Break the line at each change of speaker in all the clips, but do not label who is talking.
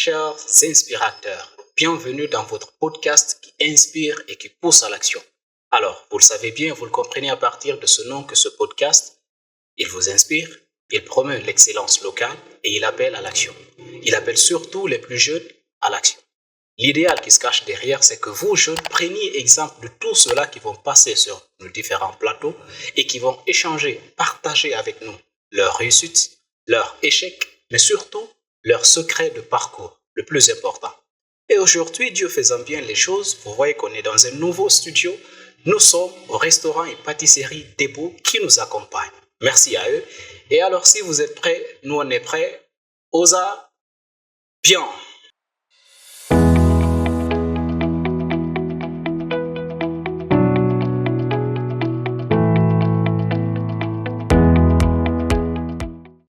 chers inspirateurs. Bienvenue dans votre podcast qui inspire et qui pousse à l'action. Alors, vous le savez bien, vous le comprenez à partir de ce nom que ce podcast, il vous inspire, il promeut l'excellence locale et il appelle à l'action. Il appelle surtout les plus jeunes à l'action. L'idéal qui se cache derrière, c'est que vous, jeunes, preniez exemple de tous ceux-là qui vont passer sur nos différents plateaux et qui vont échanger, partager avec nous leurs réussites, leurs échecs, mais surtout leurs secrets de parcours, le plus important. Et aujourd'hui, Dieu faisant bien les choses, vous voyez qu'on est dans un nouveau studio. Nous sommes au restaurant et pâtisserie Debo qui nous accompagne. Merci à eux. Et alors, si vous êtes prêts, nous on est prêts. Osa, bien.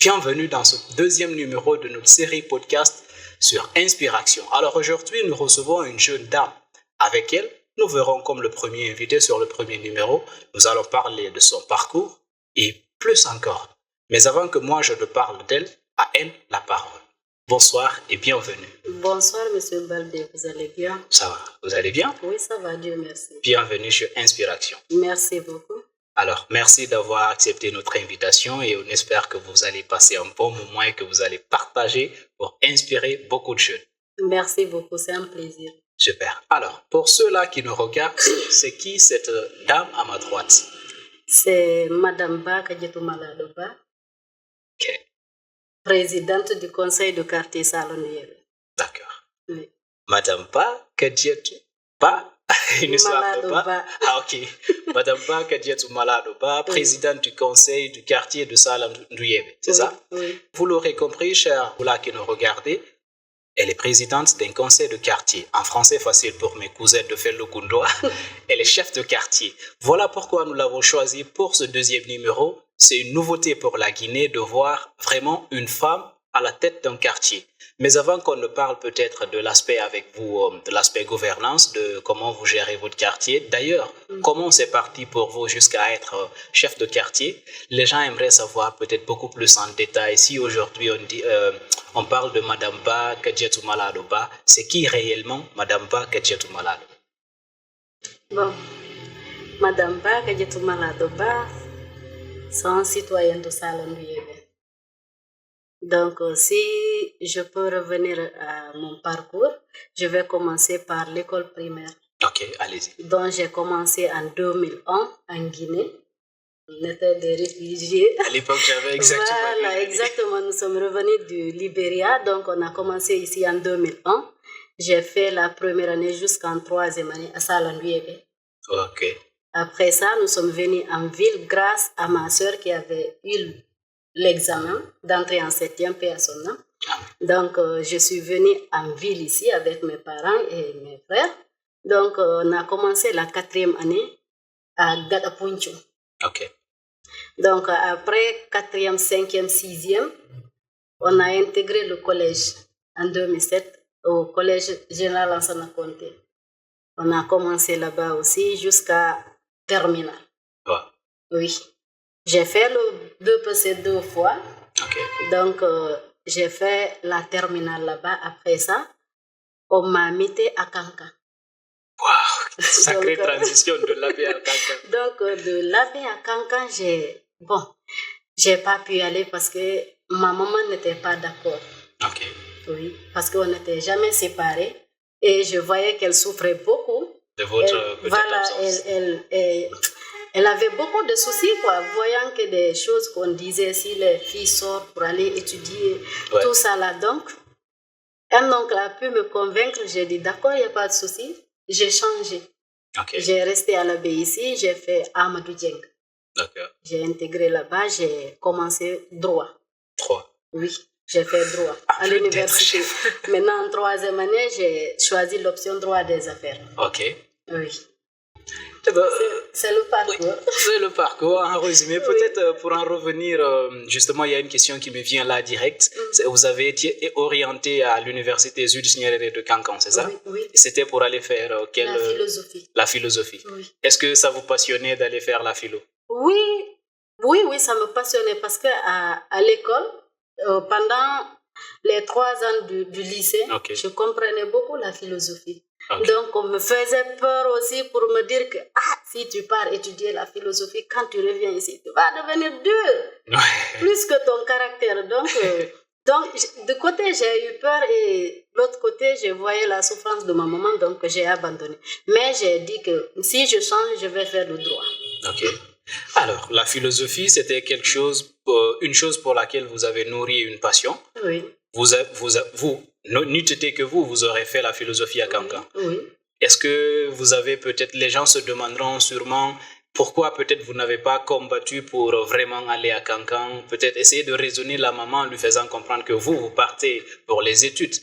Bienvenue dans ce deuxième numéro de notre série podcast sur Inspiration. Alors aujourd'hui, nous recevons une jeune dame. Avec elle, nous verrons comme le premier invité sur le premier numéro, nous allons parler de son parcours et plus encore. Mais avant que moi je ne parle d'elle, à elle la parole. Bonsoir et bienvenue.
Bonsoir Monsieur Baldé, vous allez bien?
Ça va, vous allez bien?
Oui, ça va, Dieu merci.
Bienvenue sur Inspiration.
Merci beaucoup.
Alors, merci d'avoir accepté notre invitation et on espère que vous allez passer un bon moment et que vous allez partager pour inspirer beaucoup de jeunes.
Merci beaucoup, c'est un plaisir.
Super. Alors, pour ceux-là qui nous regardent, c'est qui cette dame à ma droite?
C'est Madame Ba Kadjetou Malado Ba,
Ok,
présidente du conseil de quartier Salonier.
d'accord.
Oui.
Madame Ba Kadjetou Ba, une histoire de
Malado
Ba.
Ba.
Ah, ok. Madame Ba Kadjetou Malado Ba, présidente du conseil du quartier de Salam-Ndouye, c'est ça?
Oui.
Vous l'aurez compris, chers vous là qui nous regardez, elle est présidente d'un conseil de quartier. En français facile pour mes cousins de Fello Kundo. Elle est chef de quartier. Voilà pourquoi nous l'avons choisi pour ce deuxième numéro. C'est une nouveauté pour la Guinée de voir vraiment une femme à la tête d'un quartier. Mais avant qu'on ne parle peut-être de l'aspect avec vous, de l'aspect gouvernance, de comment vous gérez votre quartier. D'ailleurs, comment c'est parti pour vous jusqu'à être chef de quartier? Les gens aimeraient savoir peut-être beaucoup plus en détail. Si aujourd'hui on parle de Madame Ba Kadjetou Malado Ba, c'est qui réellement Madame Ba Kadjetou Malado?
Bon, Madame Ba Kadjetou Malado Ba, c'est un citoyen de Salonier. Donc, si je peux revenir à mon parcours, je vais commencer par l'école primaire.
Ok, allez-y.
Donc, j'ai commencé en 2001 en Guinée. On était des réfugiés.
À l'époque, j'avais exactement...
Voilà, exactement. Nous sommes revenus du Libéria. Donc, on a commencé ici en 2001. J'ai fait la première année jusqu'en troisième année à Salonier.
Ok.
Après ça, nous sommes venus en ville grâce à ma soeur qui avait eu l'examen d'entrée en septième, paix à son nom. Donc, je suis venue en ville ici avec mes parents et mes frères. Donc, on a commencé la quatrième année à Gadapuncho.
Ok.
Donc, après quatrième, cinquième, sixième, on a intégré le collège en 2007 au collège général Lansana Conté. On a commencé là-bas aussi jusqu'à terminal.
Ouais.
Oui. J'ai fait le 2PC 2 fois.
Ok.
Donc, j'ai fait la terminale là-bas. Après ça, on m'a muté à Kanka.
Waouh, sacrée
Donc,
transition de l'AB à Kanka.
Donc, de l'AB à Kanka, j'ai pas pu y aller parce que ma maman n'était pas d'accord.
Ok.
Oui, parce qu'on n'était jamais séparés. Et je voyais qu'elle souffrait beaucoup.
De votre absence.
Elle avait beaucoup de soucis, quoi, voyant que des choses qu'on disait, si les filles sortent pour aller étudier, tout ça là. Donc, un oncle a pu me convaincre, j'ai dit d'accord, il n'y a pas de souci. J'ai changé.
Okay.
J'ai resté à l'abbé ici, j'ai fait Amadou Dieng.
D'accord.
J'ai intégré là-bas, j'ai commencé droit.
Droit.
Oui, j'ai fait droit à l'université. Maintenant, en troisième année, j'ai choisi l'option droit des affaires.
Ok.
Oui.
C'est
le parcours.
Oui, c'est le parcours. En résumé, peut-être pour en revenir, justement, il y a une question qui me vient là direct. Vous avez été orienté à l'université Jules Nyerere de Cancan, c'est ça?
Oui.
C'était pour aller faire
la philosophie.
La philosophie.
Oui.
Est-ce que ça vous passionnait d'aller faire la philo?
Oui, ça me passionnait parce que à l'école, pendant les 3 ans du lycée, je comprenais beaucoup la philosophie. Donc, on me faisait peur aussi pour me dire que si tu pars étudier la philosophie, quand tu reviens ici, tu vas devenir dur, plus que ton caractère. Donc, de côté, j'ai eu peur et de l'autre côté, je voyais la souffrance de ma maman, donc j'ai abandonné. Mais j'ai dit que si je change, je vais faire le droit.
Ok. Alors, la philosophie, c'était une chose pour laquelle vous avez nourri une passion.
Oui.
Vous, n'eût été que vous aurez fait la philosophie à Kankan.
Oui.
Est-ce que vous avez peut-être, les gens se demanderont sûrement pourquoi peut-être vous n'avez pas combattu pour vraiment aller à Kankan, peut-être essayer de raisonner la maman en lui faisant comprendre que vous partez pour les études.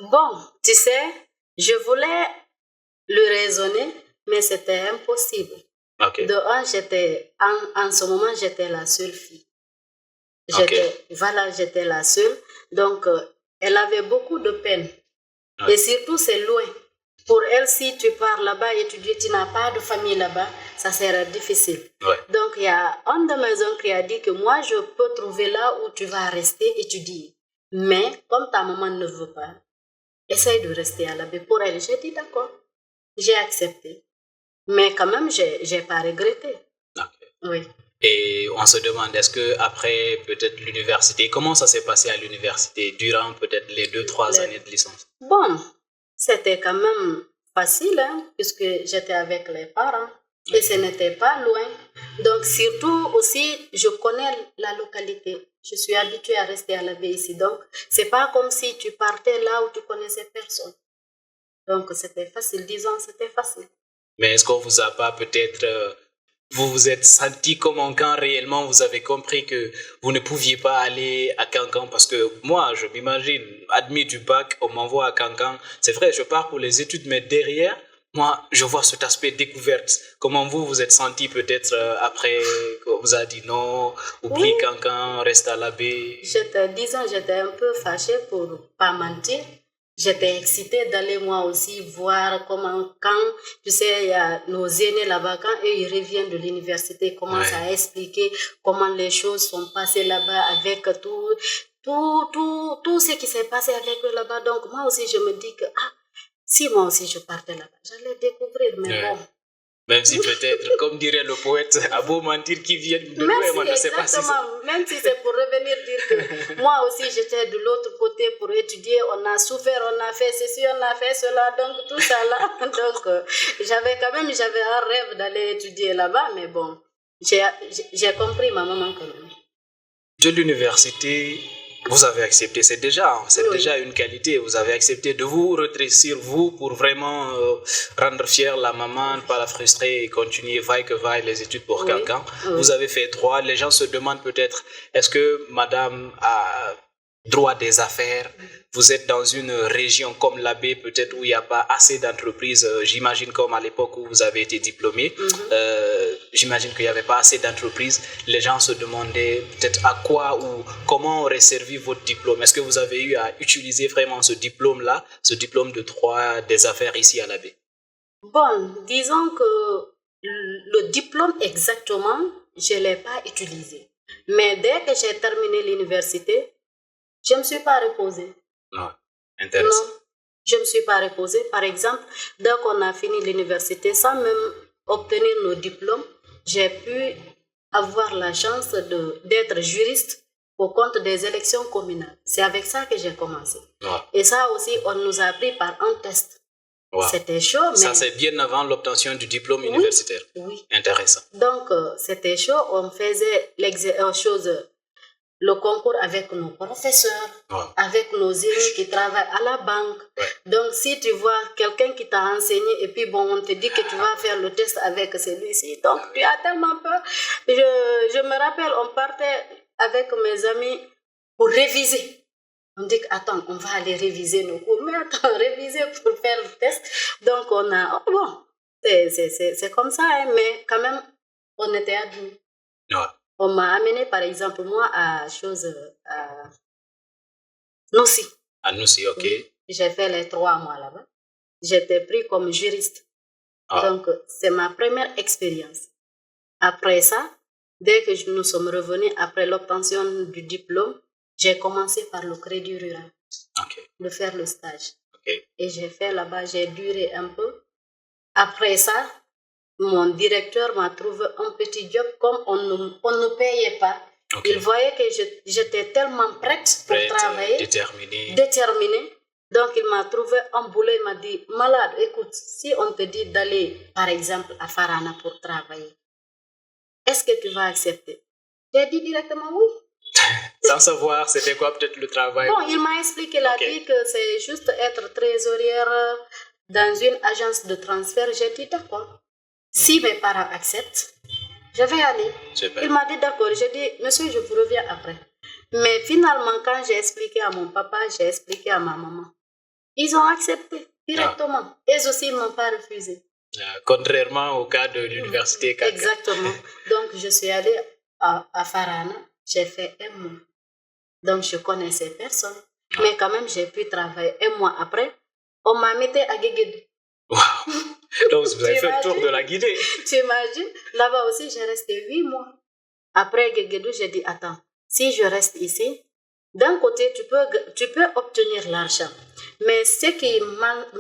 Bon, tu sais, je voulais le raisonner, mais c'était impossible.
Okay.
De un, en ce moment, j'étais la seule fille. J'étais la seule. Donc, elle avait beaucoup de peine. Et surtout, c'est loin. Pour elle, si tu pars là-bas et tu n'as pas de famille là-bas, ça sera difficile. Donc, il y a un de mes oncles qui a dit que moi, je peux trouver là où tu vas rester étudier. Mais, comme ta maman ne veut pas, essaye de rester à la baie. Pour elle, j'ai dit d'accord. J'ai accepté. Mais quand même, j'ai pas regretté. Oui.
Et on se demande, est-ce que après peut-être l'université, comment ça s'est passé à l'université durant peut-être les 2-3 années de licence?
Bon, c'était quand même facile, puisque j'étais avec les parents et ce n'était pas loin. Donc surtout aussi, je connais la localité. Je suis habituée à rester à la baie ici. Donc, c'est pas comme si tu partais là où tu connaissais personne. Donc, c'était facile. Disons, c'était facile.
Mais est-ce qu'on vous a pas peut-être... vous vous êtes senti comment quand réellement vous avez compris que vous ne pouviez pas aller à Kankan? Parce que moi, je m'imagine, admis du bac, on m'envoie à Kankan. C'est vrai, je pars pour les études, mais derrière, moi, je vois cet aspect découverte. Comment vous vous êtes senti peut-être après qu'on vous a dit non, oublie Kankan, reste à la baie?
J'étais un peu fâchée pour ne pas mentir. J'étais excitée d'aller moi aussi voir comment, quand, tu sais, il y a nos aînés là-bas, quand eux, ils reviennent de l'université, ils commencent à expliquer comment les choses sont passées là-bas avec tout ce qui s'est passé avec eux là-bas. Donc, moi aussi, je me dis que, si moi aussi je partais là-bas, j'allais découvrir, mais bon.
Même si peut-être, comme dirait le poète, à beau mentir qui vient de loin, on ne sait pas si c'est...
Même si c'est pour revenir dire que moi aussi j'étais de l'autre côté pour étudier, on a souffert, on a fait ceci, on a fait cela, donc tout ça là. Donc j'avais un rêve d'aller étudier là-bas, mais bon, j'ai compris ma maman quand même.
De l'université, vous avez accepté, c'est déjà une qualité. Vous avez accepté de vous rétrécir, vous, pour vraiment rendre fière la maman, ne pas la frustrer et continuer, vaille que vaille, les études pour Kankan. Vous avez fait droit. Les gens se demandent peut-être, est-ce que madame a droit des affaires? Vous êtes dans une région comme la baie, peut-être où il n'y a pas assez d'entreprises. J'imagine comme à l'époque où vous avez été diplômé, j'imagine qu'il n'y avait pas assez d'entreprises. Les gens se demandaient peut-être à quoi ou comment aurait servi votre diplôme. Est-ce que vous avez eu à utiliser vraiment ce diplôme-là, ce diplôme de droit des affaires ici à la baie?
Bon, disons que le diplôme exactement, je ne l'ai pas utilisé. Mais dès que j'ai terminé l'université, je ne me suis pas reposée.
Non, intéressant.
Non, je ne me suis pas reposée. Par exemple, dès qu'on a fini l'université, sans même obtenir nos diplômes, j'ai pu avoir la chance d'être juriste au compte des élections communales. C'est avec ça que j'ai commencé. Et ça aussi, on nous a appris par un test. C'était chaud, mais...
Ça, c'est bien avant l'obtention du diplôme universitaire.
Oui.
Intéressant.
Donc, c'était chaud. On faisait le concours avec nos professeurs, avec nos amis qui travaillent à la banque. Donc, si tu vois quelqu'un qui t'a enseigné et puis bon, on te dit que tu vas faire le test avec celui-ci, donc tu as tellement peur. Je me rappelle, on partait avec mes amis pour réviser. On dit attends, on va aller réviser nos cours. Mais attends, réviser pour faire le test. Donc, on a... c'est comme ça, mais quand même, on était admis. On m'a amené, par exemple, moi, à Nossi.
À Nossi, ok.
J'ai fait les 3 mois là-bas. J'étais pris comme juriste. Donc, c'est ma première expérience. Après ça, dès que nous sommes revenus, après l'obtention du diplôme, j'ai commencé par le Crédit Rural, de faire le stage. Et j'ai fait là-bas, j'ai duré un peu. Après ça, mon directeur m'a trouvé un petit job comme on ne payait pas. Il voyait que j'étais tellement prête pour travailler, déterminée. Donc, il m'a trouvé un boulot, il m'a dit, malade, écoute, si on te dit d'aller, par exemple, à Farana pour travailler, est-ce que tu vas accepter? J'ai dit directement oui.
Sans savoir, c'était quoi peut-être le travail?
Bon, il m'a expliqué, il a dit que c'est juste être trésorière dans une agence de transfert. J'ai dit d'accord. Si mes parents acceptent, je vais aller. Il m'a dit d'accord. J'ai dit, monsieur, je vous reviens après. Mais finalement, quand j'ai expliqué à mon papa, j'ai expliqué à ma maman, ils ont accepté directement. Eux aussi, ils ne m'ont pas refusé.
Contrairement au cas de l'université.
Exactement. Donc, je suis allée à Farana. J'ai fait un mois. Donc, je connaissais personne. Mais quand même, j'ai pu travailler un mois après. On m'a mis à Guéguédou.
Wow. Donc, vous avez fait le tour de la Guinée.
Tu imagines? Là-bas aussi, j'ai resté 8 mois. Après Guéguédou, j'ai dit, attends, si je reste ici, d'un côté, tu peux obtenir l'argent. Mais ce qui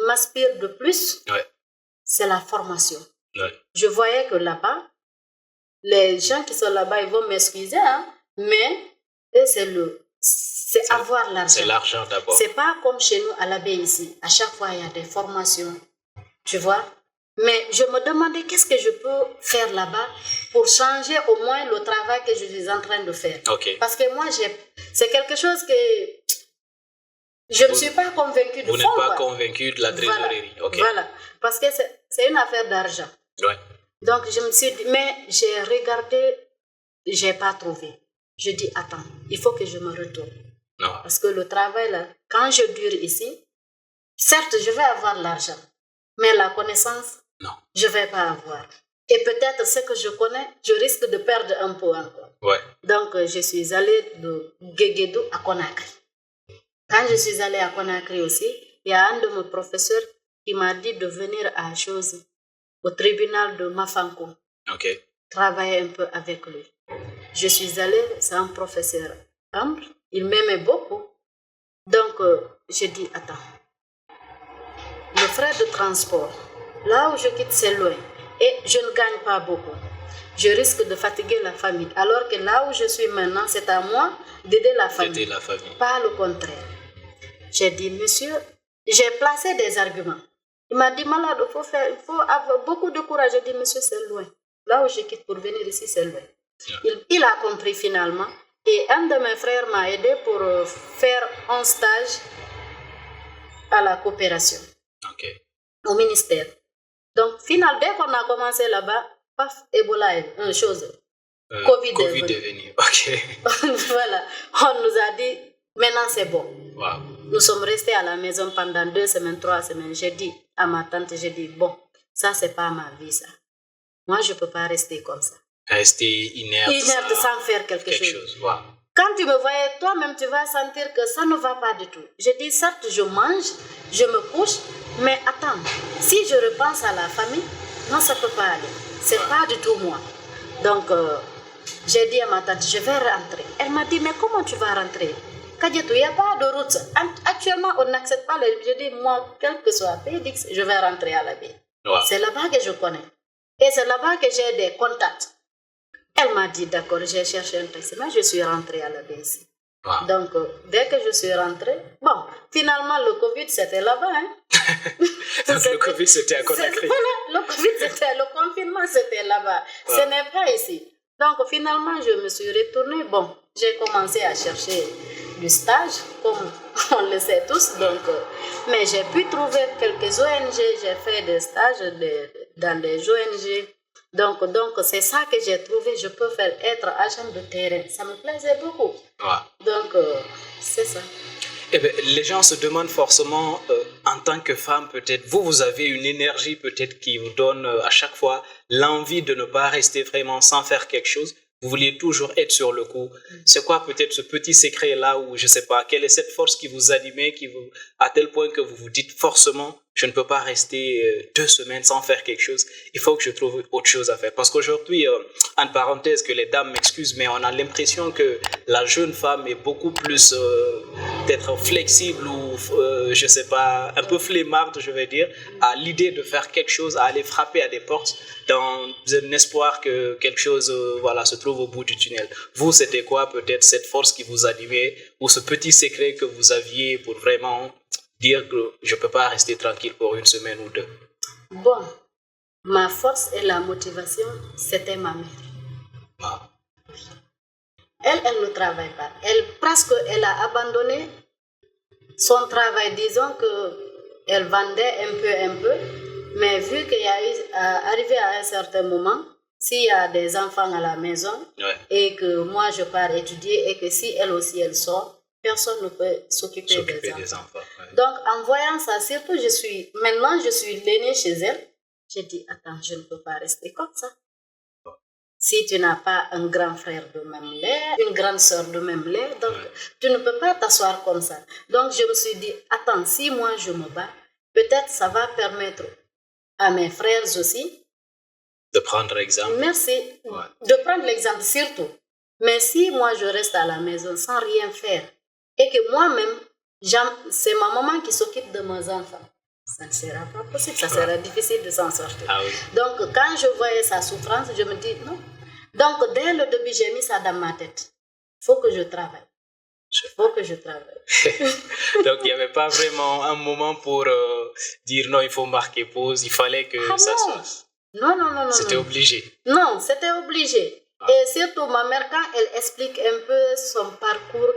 m'inspire de plus, c'est la formation. Je voyais que là-bas, les gens qui sont là-bas, ils vont m'excuser, hein, mais c'est avoir l'argent.
C'est l'argent d'abord.
C'est pas comme chez nous à la baie ici. À chaque fois, il y a des formations. Tu vois? Mais je me demandais qu'est-ce que je peux faire là-bas pour changer au moins le travail que je suis en train de faire. Parce que moi, c'est quelque chose que je ne suis pas convaincue de fond.
Vous n'êtes pas convaincue de la trésorerie.
Voilà. Parce que c'est une affaire d'argent. Donc, je me suis dit, mais j'ai regardé, je n'ai pas trouvé. Je dis, attends, il faut que je me retourne. Parce que le travail, là, quand je dure ici, certes, je vais avoir l'argent, mais la connaissance, je ne vais pas avoir. Et peut-être ce que je connais, je risque de perdre un peu encore. Donc, je suis allée de Guéguédou à Conakry. Quand je suis allée à Conakry aussi, il y a un de mes professeurs qui m'a dit de venir à chose au tribunal de Mafanko. Travailler un peu avec lui. Je suis allée, c'est un professeur humble, il m'aimait beaucoup. Donc, j'ai dit, attends, le frais de transport, là où je quitte, c'est loin. Et je ne gagne pas beaucoup. Je risque de fatiguer la famille. Alors que là où je suis maintenant, c'est à moi d'aider la famille. Pas le contraire. J'ai dit, monsieur, j'ai placé des arguments. Il m'a dit, malade, il faut avoir beaucoup de courage. J'ai dit, monsieur, c'est loin. Là où je quitte pour venir ici, c'est loin. Il a compris finalement. Et un de mes frères m'a aidé pour faire un stage à la coopération. Au ministère. Donc, finalement, dès qu'on a commencé là-bas, paf, Ebola est une chose. Covid est venu. Voilà. On nous a dit, maintenant c'est bon. Nous sommes restés à la maison pendant 2 semaines, 3 semaines. J'ai dit à ma tante, bon, ça c'est pas ma vie ça. Moi je peux pas rester comme ça.
Rester inerte
sans faire quelque chose. Quand tu me voyais, toi-même tu vas sentir que ça ne va pas du tout. Je dis, certes je mange, je me couche, mais attends, si je repense à la famille, non ça peut pas aller. C'est pas du tout moi. Donc j'ai dit à ma tante, je vais rentrer. Elle m'a dit, mais comment tu vas rentrer? Kadjetou, il n'y a pas de route. Actuellement, on n'accepte pas les... Je dis, moi, quel que soit Pédix, je vais rentrer à la baie. C'est là-bas que je connais. Et c'est là-bas que j'ai des contacts. Elle m'a dit, d'accord, j'ai cherché un taxi, mais je suis rentrée à la baie ici. Donc, dès que je suis rentrée, bon, finalement, le Covid, c'était là-bas. Hein?
Donc, le Covid, c'était à Conakry.
Voilà, le Covid, le confinement, c'était là-bas. Ce n'est pas ici. Donc, finalement, je me suis retournée. Bon, j'ai commencé à chercher du stage, comme on le sait tous. Donc, mais j'ai pu trouver quelques ONG. J'ai fait des stages dans les ONG. Donc c'est ça que j'ai trouvé. Je peux être agent de terrain. Ça me plaisait beaucoup. Donc, c'est ça.
Eh bien, les gens se demandent forcément, en tant que femme, peut-être, vous avez une énergie peut-être qui vous donne à chaque fois l'envie de ne pas rester vraiment sans faire quelque chose. Vous vouliez toujours être sur le coup. C'est quoi peut-être ce petit secret-là où, je ne sais pas, quelle est cette force qui vous animait, à tel point que vous vous dites forcément, je ne peux pas rester 2 semaines sans faire quelque chose. Il faut que je trouve autre chose à faire. Parce qu'aujourd'hui, en parenthèse, que les dames m'excusent, mais on a l'impression que la jeune femme est beaucoup plus peut-être flexible ou, je ne sais pas, un peu flemmarde, je vais dire, à l'idée de faire quelque chose, à aller frapper à des portes dans un espoir que quelque chose se trouve au bout du tunnel. Vous, c'était quoi peut-être cette force qui vous animait ou ce petit secret que vous aviez pour vraiment dire que je ne peux pas rester tranquille pour 1 semaine ou 2?
Bon, ma force et la motivation, c'était ma mère.
Ah.
Elle ne travaille pas. Elle a abandonné son travail, disons qu'elle vendait un peu, mais vu qu'il y a eu, arrivé à un certain moment, s'il y a des enfants à la maison et que moi je pars étudier et que si elle aussi elle sort, personne ne peut s'occuper des enfants. Donc en voyant ça, surtout je suis l'aînée chez elle, j'ai dit attends, je ne peux pas rester comme ça. Si tu n'as pas un grand frère de même lait, une grande sœur de même lait, donc tu ne peux pas t'asseoir comme ça. Donc je me suis dit, attends, si moi je me bats, peut-être ça va permettre à mes frères aussi
de prendre l'exemple.
Merci. De prendre l'exemple surtout. Mais si moi je reste à la maison sans rien faire et que moi-même, c'est ma maman qui s'occupe de mes enfants, ça ne sera pas possible, ça sera difficile de s'en sortir. Donc quand je voyais sa souffrance, je me dis non. Donc dès le début, j'ai mis ça dans ma tête. Il faut que je travaille. Donc
il n'y avait pas vraiment un moment pour dire non, il faut marquer pause, il fallait que ça se fasse.
Non.
C'était obligé.
Non, c'était obligé. Et surtout, ma mère, quand elle explique un peu son parcours,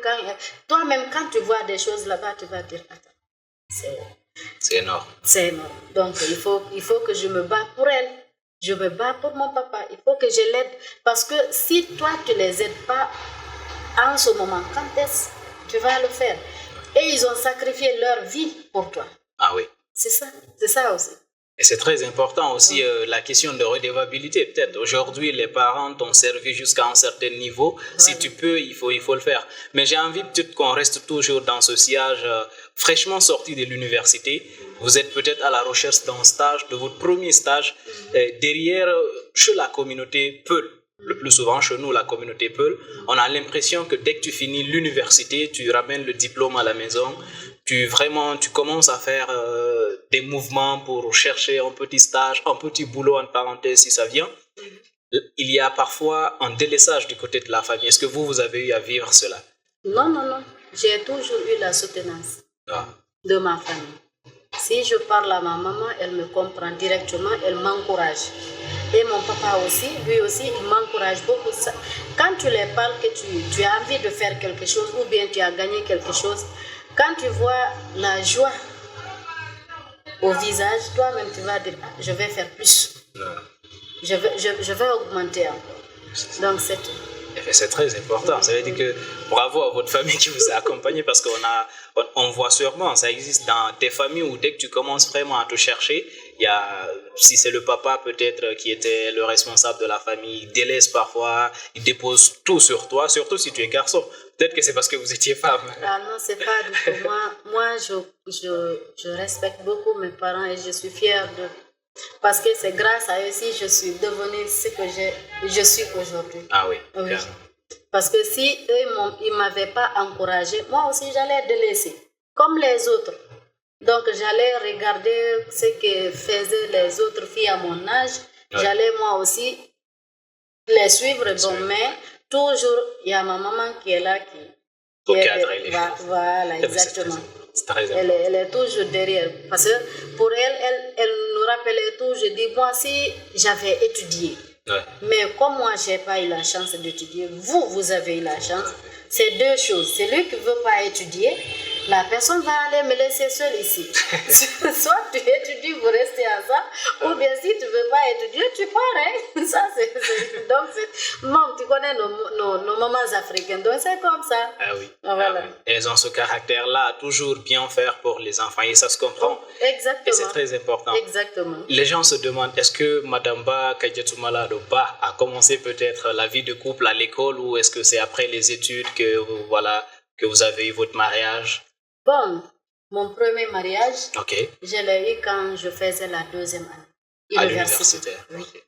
toi-même, quand tu vois des choses là-bas, tu vas dire, attends,
c'est énorme.
C'est énorme. Donc, il faut que je me bats pour elle. Je me bats pour mon papa. Il faut que je l'aide. Parce que si toi, tu ne les aides pas en ce moment, quand est-ce que tu vas le faire? Et ils ont sacrifié leur vie pour toi.
Ah oui.
C'est ça aussi.
Et c'est très important aussi la question de redevabilité. Peut-être aujourd'hui, les parents t'ont servi jusqu'à un certain niveau. Si tu peux, il faut le faire. Mais j'ai envie peut-être qu'on reste toujours dans ce sillage fraîchement sorti de l'université. Vous êtes peut-être à la recherche d'un stage, de votre premier stage, derrière, chez la communauté Peul. Le plus souvent, chez nous, la communauté Peul, on a l'impression que dès que tu finis l'université, tu ramènes le diplôme à la maison. Tu commences à faire des mouvements pour chercher un petit stage, un petit boulot en parenthèse si ça vient. Il y a parfois un délaissage du côté de la famille. Est-ce que vous avez eu à vivre cela?
Non. J'ai toujours eu la soutenance de ma famille. Si je parle à ma maman, elle me comprend directement, elle m'encourage. Et mon papa aussi, lui aussi, il m'encourage beaucoup. Quand tu les parles que tu as envie de faire quelque chose ou bien tu as gagné quelque chose, quand tu vois la joie au visage, toi-même tu vas dire, je vais faire plus. Je vais augmenter encore. Donc c'est tout.
C'est très important. Ça veut dire que bravo à votre famille qui vous a accompagné parce qu'on voit sûrement, ça existe dans des familles où dès que tu commences vraiment à te chercher, si c'est le papa peut-être qui était le responsable de la famille, il délaisse parfois, il dépose tout sur toi, surtout si tu es garçon. Peut-être que c'est parce que vous étiez femme.
Ah non, c'est pas du tout. Moi je respecte beaucoup mes parents et je suis fière d'eux. Parce que c'est grâce à eux si je suis devenue ce que je suis aujourd'hui.
Ah oui.
Parce que si eux ils ne m'avaient pas encouragée, moi aussi j'allais délaisser, comme les autres. Donc j'allais regarder ce que faisaient les autres filles à mon âge. J'allais moi aussi les suivre. Mais toujours, il y a ma maman qui est là, qui
est
voilà, exactement.
Elle
est toujours derrière. Parce que pour elle nous rappelait tout. Je dis, moi, si j'avais étudié, mais comme moi, je n'ai pas eu la chance d'étudier, vous avez eu la chance. C'est deux choses. Celui qui ne veut pas étudier la personne va aller me laisser seule ici. Soit tu étudies pour rester ensemble, ou bien si tu ne veux pas étudier, tu pars. Hein? Ça, donc, tu connais nos mamans africaines, donc c'est comme ça.
Ah oui.
Voilà.
Ah oui. Elles ont ce caractère-là à toujours bien faire pour les enfants, et ça se comprend.
Exactement.
Et c'est très important.
Exactement.
Les gens se demandent, est-ce que Madame Ba Kadiatou Malado Ba a commencé peut-être la vie de couple à l'école, ou est-ce que c'est après les études que vous avez eu votre mariage?
Bon, mon premier mariage,
Okay.
je l'ai eu quand je faisais la 2e année.
À l'université.
Oui.
Okay.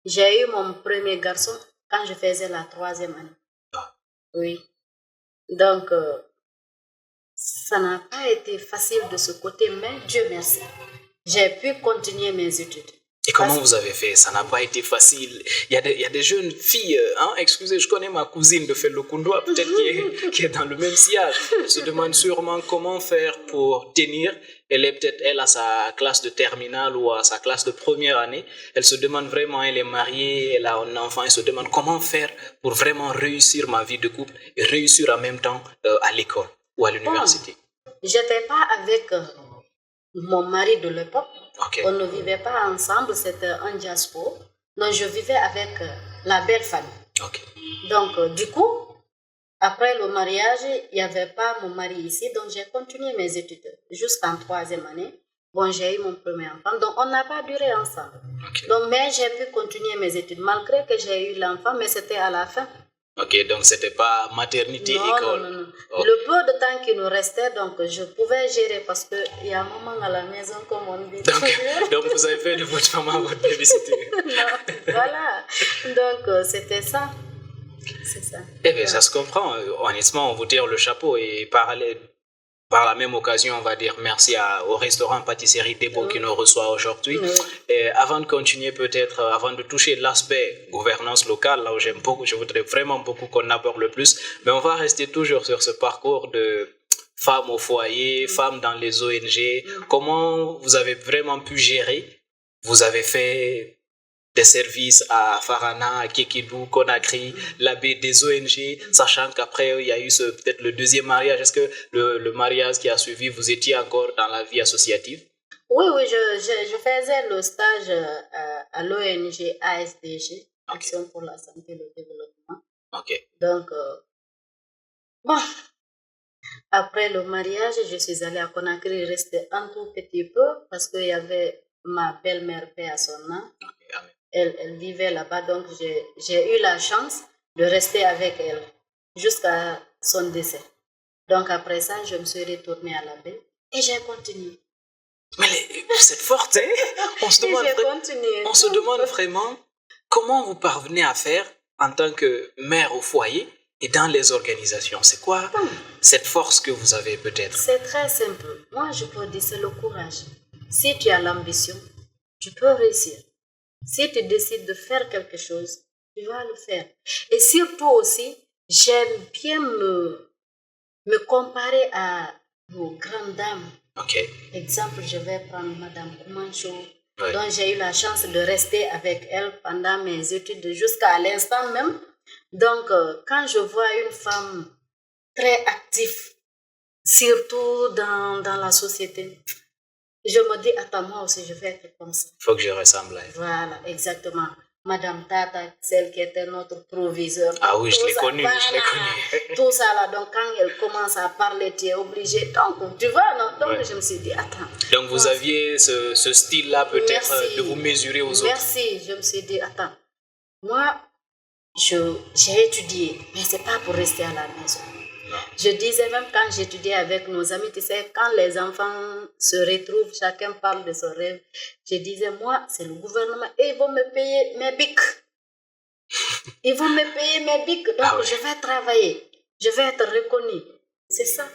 J'ai eu mon premier garçon quand je faisais la 3e année.
Ah.
Oui. Donc, ça n'a pas été facile de ce côté, mais Dieu merci. J'ai pu continuer mes études.
Et comment vous avez fait? Ça n'a pas été facile. Il y a des jeunes filles, excusez, je connais ma cousine de Felokundwa, peut-être qui est dans le même sillage. Elle se demande sûrement comment faire pour tenir. Elle est peut-être, elle, à sa classe de terminale ou à sa classe de première année. Elle se demande vraiment, elle est mariée, elle a un enfant, elle se demande comment faire pour vraiment réussir ma vie de couple et réussir en même temps à l'école ou à l'université.
Bon, je n'étais pas avec mon mari de l'époque.
Okay.
On ne vivait pas ensemble, c'était un diaspora. Donc, je vivais avec la belle famille.
Okay.
Donc, du coup, après le mariage, il n'y avait pas mon mari ici. Donc, j'ai continué mes études jusqu'en 3e année. Bon, j'ai eu mon premier enfant. Donc, on n'a pas duré ensemble.
Okay.
Donc, mais j'ai pu continuer mes études malgré que j'ai eu l'enfant, mais c'était à la fin.
Ok, donc c'était pas maternité, école.
Non.
Okay.
Le peu de temps qui nous restait, donc je pouvais gérer parce qu'il y a maman à la maison, comme on dit.
Donc vous avez fait de votre maman votre babysitter.
Non, voilà. Donc c'était ça. C'est ça.
Eh bien, ça se comprend. Honnêtement, on vous tire le chapeau et par la même occasion, on va dire merci au restaurant Pâtisserie Debo qui nous reçoit aujourd'hui. Et avant de continuer, peut-être, avant de toucher l'aspect gouvernance locale, là où j'aime beaucoup, je voudrais vraiment beaucoup qu'on aborde le plus. Mais on va rester toujours sur ce parcours de femmes au foyer, femmes dans les ONG. Comment vous avez vraiment pu gérer? Vous avez fait des services à Farana, à Kekidou, Conakry, la baie des ONG, sachant qu'après, il y a eu peut-être le deuxième mariage. Est-ce que le mariage qui a suivi, vous étiez encore dans la vie associative?
Oui, je faisais le stage à l'ONG ASDG, Action pour la santé et le développement.
Okay.
Donc, bon, après le mariage, je suis allée à Conakry rester un tout petit peu parce qu'il y avait ma belle-mère paix à son nom.
Okay.
Elle vivait là-bas, donc j'ai eu la chance de rester avec elle jusqu'à son décès. Donc après ça, je me suis retournée à la baie et j'ai continué.
Mais vous êtes forte, hein? On se demande vraiment comment vous parvenez à faire en tant que mère au foyer et dans les organisations. C'est quoi cette force que vous avez peut-être?
C'est très simple. Moi, je peux dire c'est le courage. Si tu as l'ambition, tu peux réussir. Si tu décides de faire quelque chose, tu vas le faire. Et surtout aussi, j'aime bien me comparer à nos grandes dames.
Okay.
Exemple, je vais prendre Madame Koumancho, dont j'ai eu la chance de rester avec elle pendant mes études jusqu'à l'instant même. Donc, quand je vois une femme très active, surtout dans la société, je me dis, attends, moi aussi, je vais être comme ça.
Il faut que je ressemble à elle.
Voilà, exactement. Madame Tata, celle qui était notre proviseur.
Ah oui, je l'ai connue.
Tout ça là, donc quand elle commence à parler, tu es obligé. Donc, tu vois, non? Donc, je me suis dit, attends.
Donc, vous aviez ce style-là, peut-être, de vous mesurer aux autres.
Merci, je me suis dit, attends. Moi, j'ai étudié, mais ce n'est pas pour rester à la maison.
Non.
Je disais même quand j'étudiais avec nos amis, tu sais, quand les enfants se retrouvent, chacun parle de son rêve. Je disais, moi, c'est le gouvernement et ils vont me payer mes bics. Ils vont me payer mes bics, donc je vais travailler. Je vais être reconnue. C'est ça.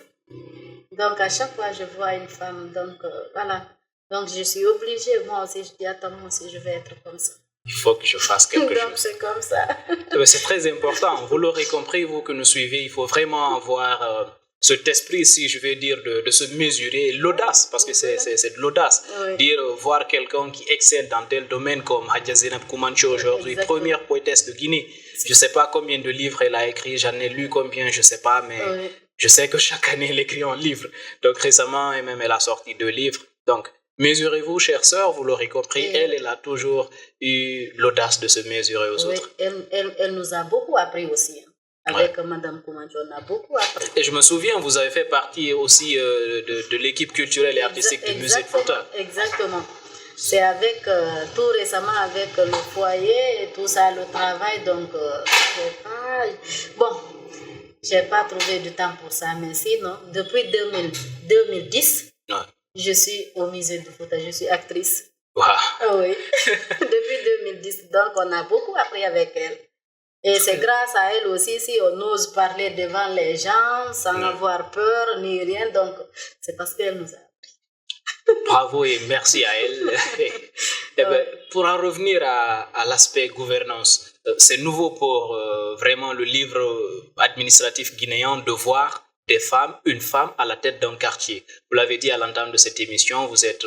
Donc, à chaque fois, je vois une femme, donc voilà. Donc, je suis obligée, moi aussi, je dis, attends, moi aussi, je vais être comme ça.
Il faut que je fasse quelque chose.
Donc, c'est comme ça.
C'est très important. Vous l'aurez compris, vous que nous suivez, il faut vraiment avoir cet esprit, si je vais dire, de se mesurer, l'audace, parce que c'est de l'audace.
Oui.
Dire, voir quelqu'un qui excelle dans tel domaine comme Hadja Zainab Koumancho aujourd'hui, première poétesse de Guinée. Je ne sais pas combien de livres elle a écrit, j'en ai lu combien, je ne sais pas, mais Je sais que chaque année, elle écrit un livre. Donc récemment, et même elle a sorti 2 livres. Donc, mesurez-vous, chère sœur, vous l'aurez compris, elle a toujours eu l'audace de se mesurer aux autres.
Elle nous a beaucoup appris aussi. Avec Madame Koumadjo, on a beaucoup appris.
Et je me souviens, vous avez fait partie aussi de l'équipe culturelle et artistique du musée de Fouta.
Exactement. C'est avec, tout récemment, avec le foyer et tout ça, le travail. Donc, j'ai pas trouvé du temps pour ça. Mais sinon, depuis 2010, je suis au musée de Fouta. Je suis actrice.
Wow.
Oui, depuis 2010. Donc, on a beaucoup appris avec elle. Et c'est grâce à elle aussi si on ose parler devant les gens sans avoir peur ni rien. Donc, c'est parce qu'elle nous a appris.
Bravo et merci à elle. Pour en revenir à l'aspect gouvernance, c'est nouveau pour vraiment le livre administratif guinéen de voir une femme à la tête d'un quartier. Vous l'avez dit à l'entame de cette émission, vous êtes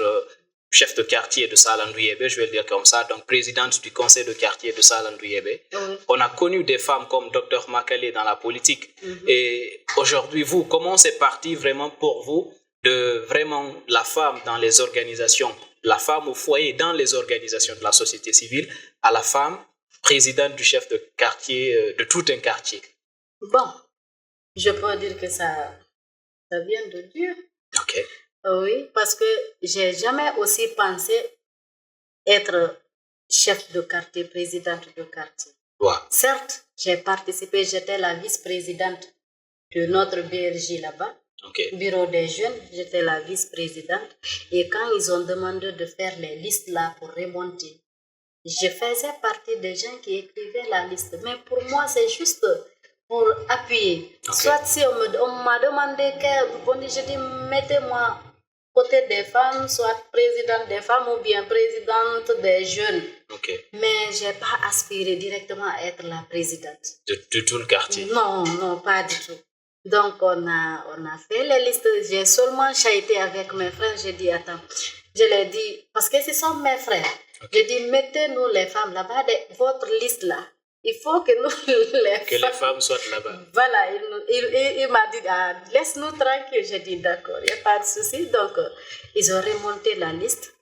chef de quartier de Salandouyébé, je vais le dire comme ça, donc présidente du conseil de quartier de Salandouyébé. On a connu des femmes comme Dr Makale dans la politique. Et aujourd'hui, vous, comment c'est parti vraiment pour vous de vraiment la femme dans les organisations, la femme au foyer dans les organisations de la société civile, à la femme présidente du chef de quartier, de tout un quartier?
Bon, je peux dire que ça vient de Dieu.
Ok.
Oui, parce que j'ai jamais aussi pensé être chef de quartier, présidente de quartier.
Wow.
Certes, j'ai participé, j'étais la vice-présidente de notre BRJ là-bas, bureau des jeunes, j'étais la vice-présidente. Et quand ils ont demandé de faire les listes là pour remonter, je faisais partie des gens qui écrivaient la liste. Mais pour moi, c'est juste pour appuyer. Soit si on m'a demandé, je dis, mettez-moi côté des femmes, soit présidente des femmes ou bien présidente des jeunes. Mais je n'ai pas aspiré directement à être la présidente.
De tout le quartier?
Non, pas du tout. Donc, on a fait les listes. J'ai seulement chahuté avec mes frères. J'ai dit, attends, je l'ai dit, parce que ce sont mes frères. J'ai dit, mettez-nous les femmes là-bas, votre liste là. Il faut que nous,
les femmes soient là-bas.
Voilà, il m'a dit, laisse-nous tranquille. J'ai dit, d'accord, il n'y a pas de souci. Donc, ils ont remonté la liste.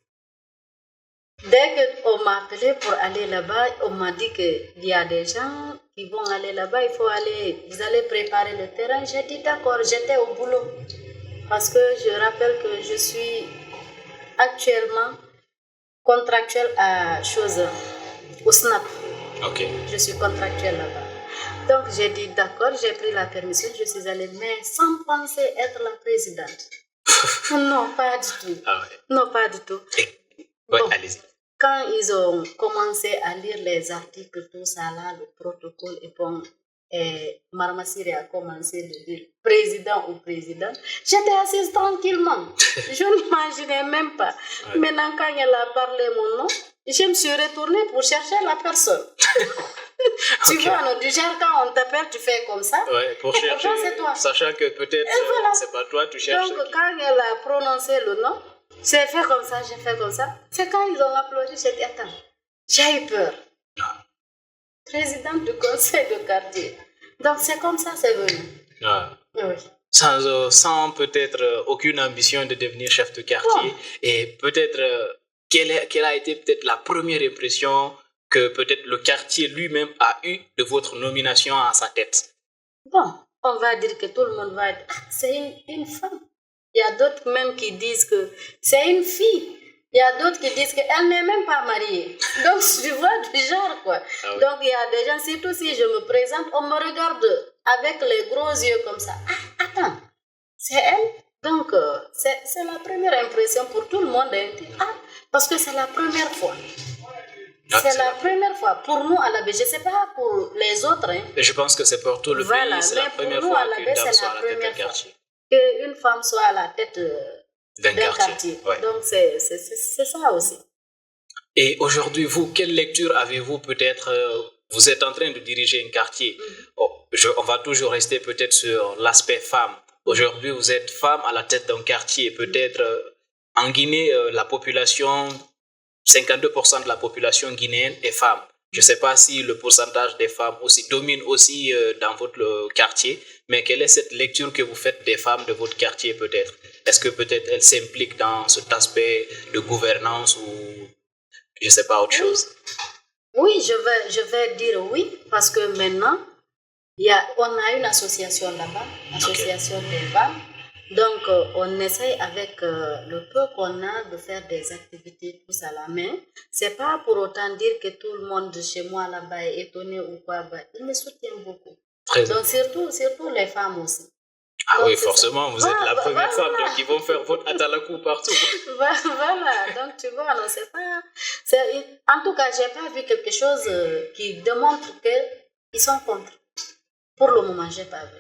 Dès qu'on m'a appelé pour aller là-bas, on m'a dit qu'il y a des gens qui vont aller là-bas, vous allez préparer le terrain. J'ai dit, d'accord, j'étais au boulot. Parce que je rappelle que je suis actuellement contractuelle au SNAP. Je suis contractuelle là-bas. Donc, j'ai dit, d'accord, j'ai pris la permission, je suis allée, mais sans penser être la présidente. Non, pas du tout. Non, pas du tout.
Allez-y.
Quand ils ont commencé à lire les articles, tout ça là, le protocole, et Marmassiri a commencé de dire président ou présidente, j'étais assise tranquillement. Je n'imaginais même pas. Maintenant, quand elle a parlé mon nom, je me suis retournée pour chercher la personne. Tu vois, du genre, quand on t'appelle, tu fais comme ça.
Pour chercher, c'est toi. Sachant que peut-être c'est pas toi, tu cherches.
Donc, quand elle a prononcé le nom, j'ai fait comme ça, j'ai fait comme ça. C'est quand ils ont applaudi, j'ai dit, attends, j'ai eu peur. Présidente du conseil de quartier. Donc, c'est comme ça, c'est venu. Oui.
Sans peut-être aucune ambition de devenir chef de quartier. Et peut-être, quelle a été peut-être la première impression que peut-être le quartier lui-même a eu de votre nomination à sa tête?
Bon, on va dire que tout le monde va dire, c'est une femme. Il y a d'autres même qui disent que c'est une fille. Il y a d'autres qui disent qu'elle n'est même pas mariée. Donc, tu vois du genre, quoi. Donc, il y a des gens, surtout si je me présente, on me regarde avec les gros yeux comme ça. Attends, c'est elle? Donc, c'est la première impression pour tout le monde. Parce que c'est la première fois. C'est la première fois. Pour nous, à la baie, je ne sais pas pour les autres.
Je pense que c'est pour tout le pays. C'est la première fois qu'une dame soit à la tête d'un quartier.
Qu'une femme soit à la tête d'un quartier. Donc, c'est ça aussi.
Et aujourd'hui, vous, quelle lecture avez-vous peut-être vous êtes en train de diriger un quartier. On va toujours rester peut-être sur l'aspect femme. Aujourd'hui, vous êtes femme à la tête d'un quartier. Peut-être en Guinée, la population, 52% de la population guinéenne est femme. Je ne sais pas si le pourcentage des femmes aussi domine aussi dans votre quartier, mais quelle est cette lecture que vous faites des femmes de votre quartier peut-être? Est-ce que peut-être elles s'impliquent dans cet aspect de gouvernance ou je ne sais pas autre chose?
Oui, je vais dire oui, parce que maintenant, on a une association là-bas, association des femmes. Donc, on essaye avec le peu qu'on a de faire des activités tous à la main. C'est pas pour autant dire que tout le monde de chez moi là-bas est étonné ou quoi. Ils me soutiennent beaucoup.
Très
donc, surtout les femmes aussi.
Ah
donc,
oui, forcément, vous êtes la première femme, donc ils vont faire votre atalakou partout.
Voilà, donc tu vois, non, c'est pas... En tout cas, j'ai pas vu quelque chose qui démontre qu'ils sont contre. Pour le moment, j'ai pas vu.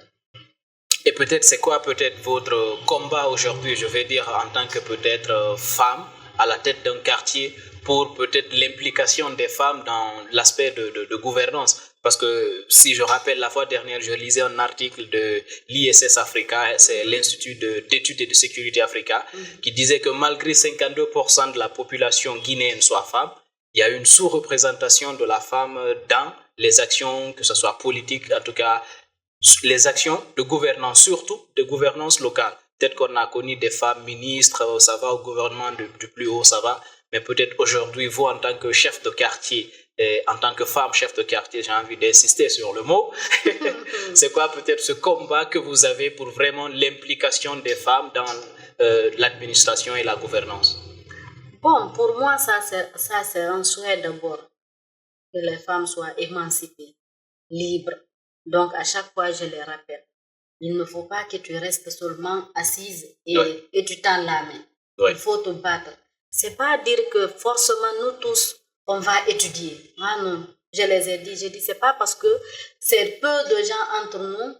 Et peut-être, c'est quoi peut-être votre combat aujourd'hui, je vais dire, en tant que peut-être femme à la tête d'un quartier pour peut-être l'implication des femmes dans l'aspect de gouvernance? Parce que si je rappelle, la fois dernière, je lisais un article de l'ISS Africa, c'est l'Institut d'études et de sécurité Africa, qui disait que malgré 52% de la population guinéenne soit femme, il y a une sous-représentation de la femme dans les actions, que ce soit politiques, en tout cas, les actions de gouvernance, surtout de gouvernance locale. Peut-être qu'on a connu des femmes ministres, ça va au gouvernement du plus haut, ça va. Mais peut-être aujourd'hui, vous, en tant que chef de quartier, en tant que femme chef de quartier, j'ai envie d'insister sur le mot. C'est quoi peut-être ce combat que vous avez pour vraiment l'implication des femmes dans l'administration et la gouvernance?
Bon, pour moi, ça c'est un souhait d'abord, que les femmes soient émancipées, libres. Donc, à chaque fois, je les rappelle. Il ne faut pas que tu restes seulement assise et tu tends la main. Il faut te battre. C'est pas dire que forcément nous tous, on va étudier. Ah non, je les ai dit. J'ai dit, c'est pas parce que c'est peu de gens entre nous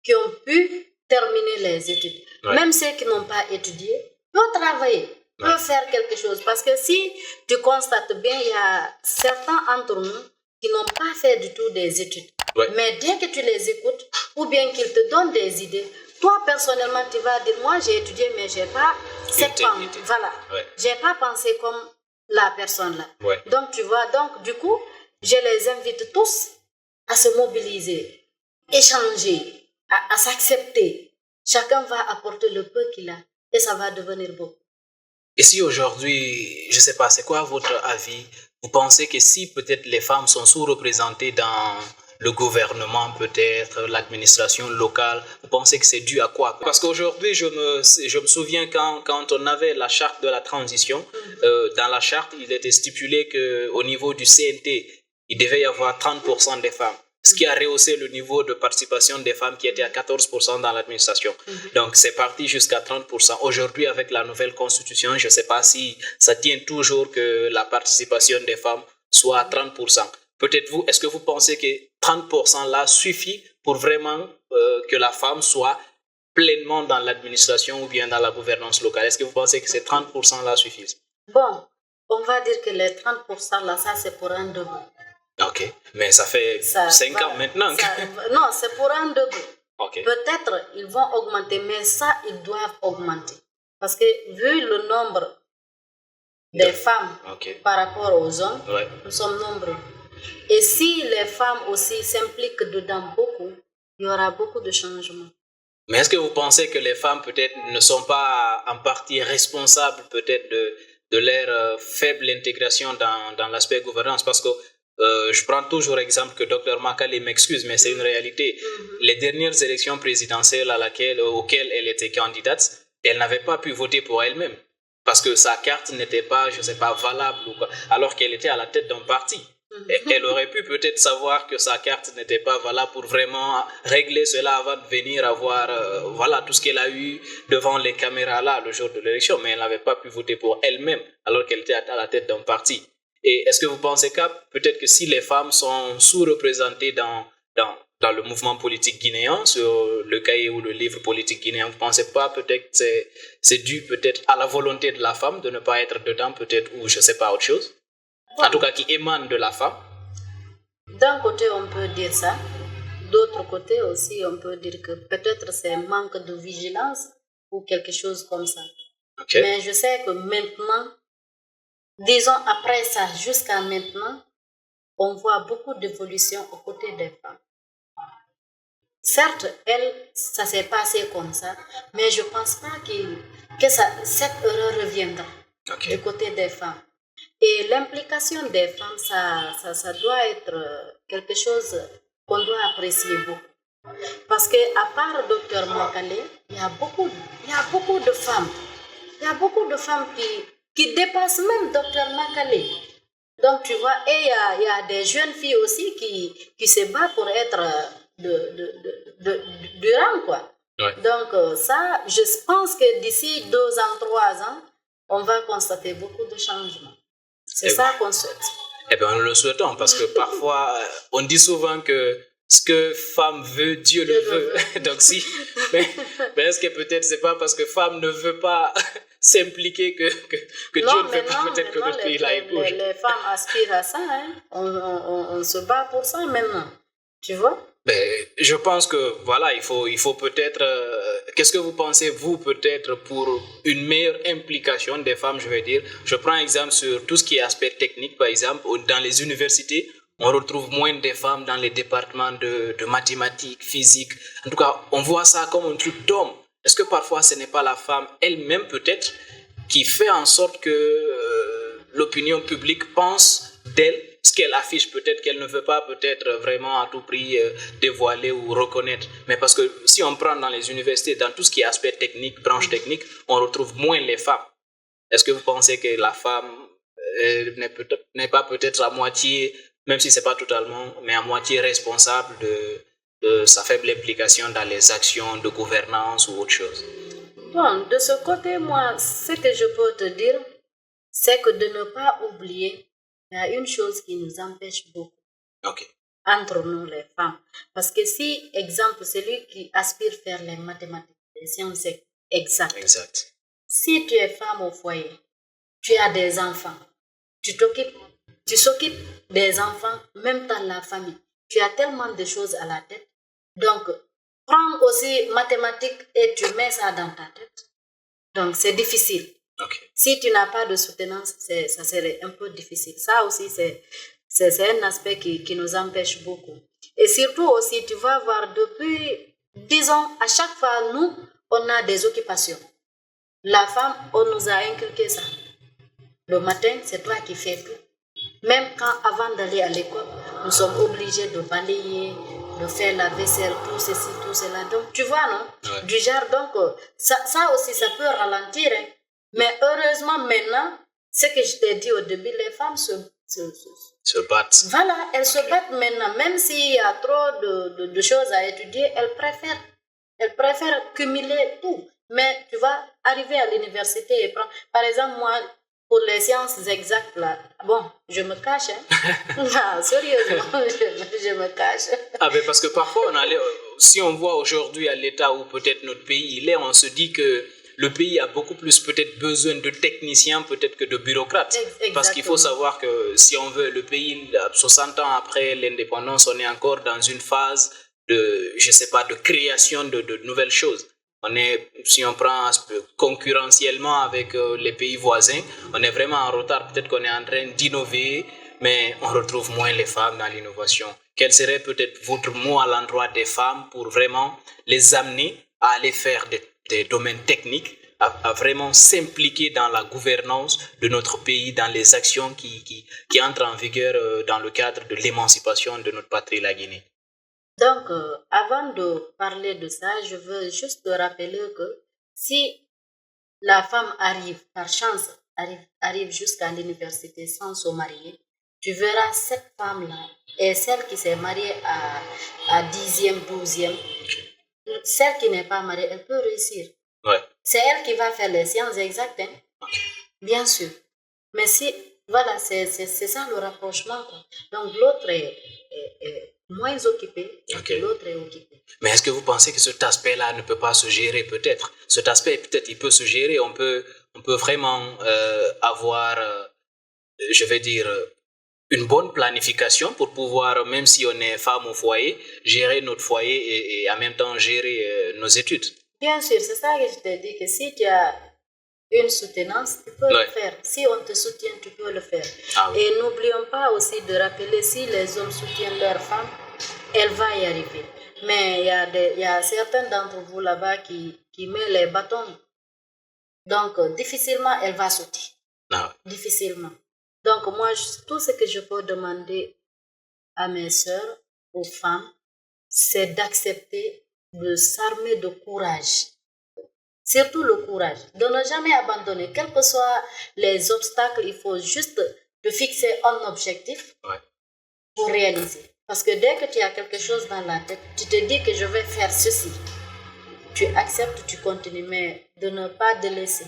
qui ont pu terminer les études. Même ceux qui n'ont pas étudié peuvent travailler, peuvent faire quelque chose. Parce que si tu constates bien, il y a certains entre nous qui n'ont pas fait du tout des études. Mais dès que tu les écoutes, ou bien qu'ils te donnent des idées, toi personnellement tu vas dire, moi j'ai étudié mais j'ai pas j'ai pas pensé comme la personne là. Donc tu vois, donc du coup, je les invite tous à se mobiliser, échanger, à s'accepter. Chacun va apporter le peu qu'il a et ça va devenir beau.
Et si aujourd'hui, je sais pas, c'est quoi votre avis? Vous pensez que si peut-être les femmes sont sous-représentées dans le gouvernement, peut-être l'administration locale, vous pensez que c'est dû à quoi? Parce qu'aujourd'hui, je me souviens quand on avait la charte de la transition, dans la charte, il était stipulé qu'au niveau du CNT, il devait y avoir 30% des femmes, ce qui a rehaussé le niveau de participation des femmes qui était à 14% dans l'administration. Donc, c'est parti jusqu'à 30%. Aujourd'hui, avec la nouvelle constitution, je ne sais pas si ça tient toujours que la participation des femmes soit à 30%. Peut-être vous, est-ce que vous pensez que 30% là suffit pour vraiment que la femme soit pleinement dans l'administration ou bien dans la gouvernance locale? Est-ce que vous pensez que ces 30% là suffisent?
Bon, on va dire que les 30% là, ça c'est pour un debout.
Ok, mais ça fait 5 ans maintenant.
Non, c'est pour un debout. Peut-être ils vont augmenter, mais ça, ils doivent augmenter. Parce que vu le nombre des femmes par rapport aux hommes, nous sommes nombreux. Et si les femmes aussi s'impliquent dedans beaucoup, il y aura beaucoup de changements.
Mais est-ce que vous pensez que les femmes peut-être ne sont pas en partie responsables peut-être de leur faible intégration dans l'aspect gouvernance? Parce que je prends toujours exemple que Dr Makale m'excuse, mais c'est une réalité. Les dernières élections présidentielles auxquelles elle était candidate, elle n'avait pas pu voter pour elle-même. Parce que sa carte n'était pas, je ne sais pas, valable ou quoi, alors qu'elle était à la tête d'un parti. Elle aurait pu peut-être savoir que sa carte n'était pas valable pour vraiment régler cela avant de venir avoir tout ce qu'elle a eu devant les caméras là le jour de l'élection, mais elle n'avait pas pu voter pour elle-même alors qu'elle était à la tête d'un parti. Et est-ce que vous pensez que peut-être que si les femmes sont sous-représentées dans le mouvement politique guinéen, sur le cahier ou le livre politique guinéen, vous ne pensez pas peut-être que c'est dû peut-être à la volonté de la femme de ne pas être dedans peut-être, ou je ne sais pas, autre chose? En tout cas, qui émane de la femme.
D'un côté, on peut dire ça. D'autre côté aussi, on peut dire que peut-être c'est un manque de vigilance ou quelque chose comme ça. Mais je sais que maintenant, disons après ça, jusqu'à maintenant, on voit beaucoup d'évolution aux côtés des femmes. Certes, ça s'est passé comme ça, mais je ne pense pas que cette erreur reviendra du côté des femmes. Et l'implication des femmes, ça doit être quelque chose qu'on doit apprécier beaucoup. Parce qu'à part Dr Makale, il y a beaucoup de femmes. Il y a beaucoup de femmes qui dépassent même Dr Makale. Donc, tu vois, et il y a des jeunes filles aussi qui se battent pour être du rang, quoi.
Ouais.
Donc, ça, je pense que d'ici 2 ans, 3 ans, on va constater beaucoup de changements. C'est ça qu'on souhaite.
Eh bien, nous le souhaitons parce que parfois, on dit souvent que ce que femme veut, Dieu le veut. Donc, si, mais est-ce que peut-être c'est pas parce que femme ne veut pas s'impliquer que Dieu ne veut pas, peut-être que le pays là bouge.
Les femmes aspirent à ça, hein. On se bat pour ça maintenant. Tu vois?
Ben, je pense que voilà, il faut peut-être. Qu'est-ce que vous pensez, vous, peut-être, pour une meilleure implication des femmes, je vais dire. Je prends exemple sur tout ce qui est aspect technique, par exemple, dans les universités, on retrouve moins de femmes dans les départements de mathématiques, physique. En tout cas, on voit ça comme un truc d'homme. Est-ce que parfois ce n'est pas la femme elle-même, peut-être, qui fait en sorte que l'opinion publique pense d'elle ce qu'elle affiche, peut-être qu'elle ne veut pas peut-être vraiment à tout prix dévoiler ou reconnaître. Mais parce que si on prend dans les universités, dans tout ce qui est aspect technique, branche technique, on retrouve moins les femmes. Est-ce que vous pensez que la femme n'est pas peut-être à moitié, même si ce n'est pas totalement, mais à moitié responsable de sa faible implication dans les actions de gouvernance ou autre chose?
Bon, de ce côté, moi, ce que je peux te dire, c'est que de ne pas oublier, il y a une chose qui nous empêche beaucoup entre nous les femmes. Parce que si, exemple, celui qui aspire faire les mathématiques, les sciences exactes, si tu es femme au foyer, tu as des enfants, tu s'occupes des enfants, même dans la famille, tu as tellement de choses à la tête. Donc, prends aussi mathématiques et tu mets ça dans ta tête. Donc, c'est difficile. Si tu n'as pas de soutenance, ça serait un peu difficile. Ça aussi, c'est un aspect qui nous empêche beaucoup. Et surtout aussi, tu vas voir depuis, disons, à chaque fois, nous, on a des occupations. La femme, on nous a inculqué ça. Le matin, c'est toi qui fais tout. Même avant d'aller à l'école, nous sommes obligés de balayer, de faire la vaisselle, tout ceci, tout cela. Donc, tu vois, non? Ouais. Du genre, donc, ça aussi, ça peut ralentir, hein. Mais heureusement, maintenant, ce que je t'ai dit au début, les femmes se
battent.
Voilà, elles se battent maintenant. Même s'il y a trop de choses à étudier, elles préfèrent cumuler tout. Mais tu vas arriver à l'université et prendre... Par exemple, moi, pour les sciences exactes, là, bon, je me cache. Hein. Non, sérieusement, je me cache.
Ah ben parce que parfois, si on voit aujourd'hui à l'état où peut-être notre pays il est, on se dit que le pays a beaucoup plus peut-être besoin de techniciens peut-être que de bureaucrates. Exactement. Parce qu'il faut savoir que si on veut, le pays, 60 ans après l'indépendance, on est encore dans une phase de création de nouvelles choses. Si on prend concurrentiellement avec les pays voisins, on est vraiment en retard. Peut-être qu'on est en train d'innover, mais on retrouve moins les femmes dans l'innovation. Quel serait peut-être votre mot à l'endroit des femmes pour vraiment les amener à aller faire des domaines techniques, à vraiment s'impliquer dans la gouvernance de notre pays, dans les actions qui entrent en vigueur dans le cadre de l'émancipation de notre patrie, la Guinée?
Donc, avant de parler de ça, je veux juste te rappeler que si la femme arrive, par chance, arrive jusqu'à l'université sans se marier, tu verras cette femme-là et celle qui s'est mariée à 10e, 12e, celle qui n'est pas mariée, elle peut réussir.
Ouais.
C'est elle qui va faire les sciences exactes, hein? Bien sûr. Mais si, voilà, c'est ça le rapprochement, quoi. Donc, l'autre est moins occupé, l'autre est occupé.
Mais est-ce que vous pensez que cet aspect-là ne peut pas se gérer peut-être? Cet aspect, peut-être, il peut se gérer. On peut vraiment avoir, je vais dire, une bonne planification pour pouvoir, même si on est femme au foyer, gérer notre foyer et en même temps gérer nos études.
Bien sûr, c'est ça que je te dis, que si tu as une soutenance, tu peux le faire. Si on te soutient, tu peux le faire. Et n'oublions pas aussi de rappeler, si les hommes soutiennent leurs femmes, elle va y arriver. Mais il y a certains d'entre vous là-bas qui mettent les bâtons. Donc, difficilement, elle va sauter. Difficilement. Donc, moi, tout ce que je peux demander à mes sœurs, aux femmes, c'est d'accepter de s'armer de courage. Surtout le courage. De ne jamais abandonner. Quels que soient les obstacles, il faut juste te fixer un objectif pour réaliser. Parce que dès que tu as quelque chose dans la tête, tu te dis que je vais faire ceci. Tu acceptes, tu continues, mais de ne pas délaisser.